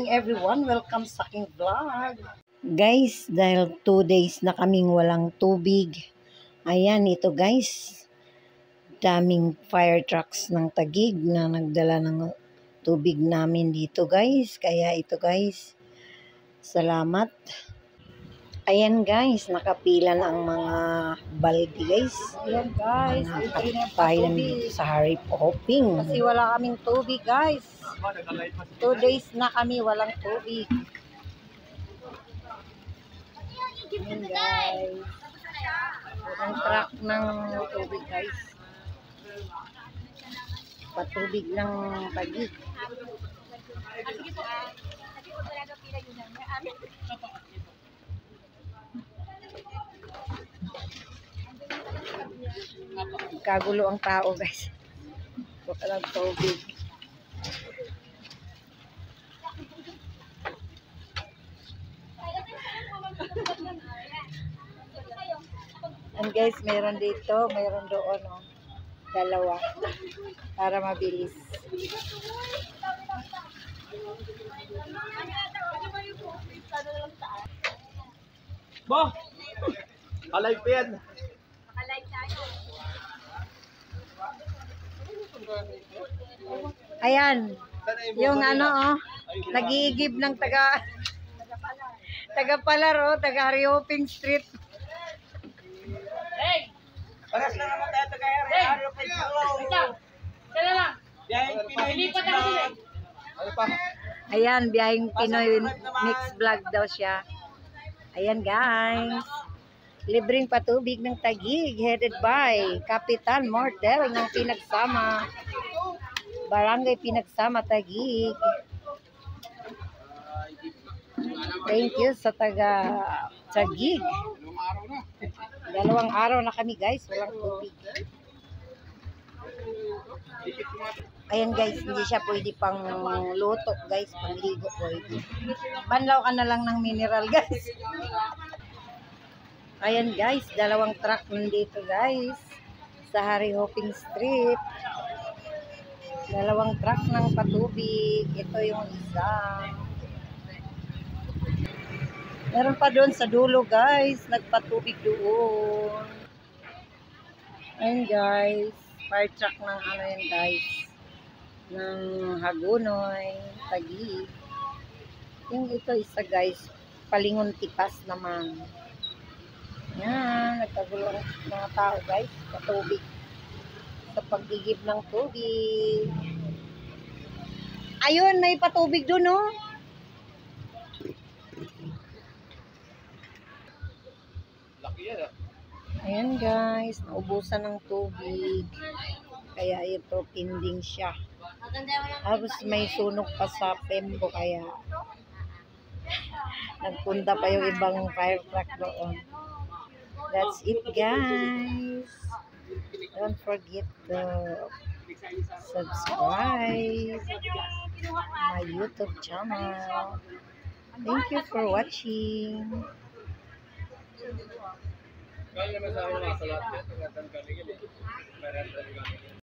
morning everyone, welcome sa aking vlog. Guys, dahil 2 days na kaming walang tubig. Ayan, ito guys. Daming fire trucks ng Taguig na nagdala ng tubig namin dito guys. Kaya ito guys, salamat. Ayan guys, nakapila na ang mga balde guys. Ayan guys, tayo sa Harry Hopping. kasi wala kaming tubig guys. 2 days na kami walang tubig. Ayan guys, ang truck ng tubig guys. Patubig ng Taguig. Kagulo ang tao guys. Baka lang tubig. And guys, meron dito, meron doon, oh. Dalawa. Para mabilis. Bo! Alive pa yan. Ayan. Yung ano, oh. Nag-iigib ng taga-palar, oh. Taga-Harry Hopping Street. Hey! Paras na naman tayo taga-Harry Hopping Street. Kaya lang. Biyahing Pinoy Mix Vlog. Ano pa? Ayan, biyahing Pinoy Mix Vlog daw siya. Ayan guys. Libreng patubig ng Taguig headed by Kapitan Mortel ng Pinagsama. Barangay Pinagsama, Taguig. Thank you sa taga Taguig. 2 araw na kami guys, walang tubig. Ayan guys, hindi siya pwede pang luto guys, pangligo pwede. Banlaw ka na lang ng mineral guys. Ayan guys, 2 truck nandito guys sa Harry Hopping Street. 2 truck ng patubig. Ito yung isa. Meron pa doon sa dulo guys, nagpatubig doon. Ayan guys, fire truck ng ano yan guys, ng Hagonoy, Taguig. Yung ito isa guys, Palingon Tipas naman. Yan, nagkagulo ang mga tao guys, sa tubig. Sa pag-igib ng tubig. Ayun, may patubig doon, no? Laki yan ah. Ayan guys, naubusan ng tubig. Kaya ito, pending siya. Tapos may sunog pa sa Pembo, kaya nagpunta pa yung ibang fire truck doon. That's it guys. Don't forget to subscribe my YouTube channel. Thank you for watching. Kaya naman sa akin mga salat yan.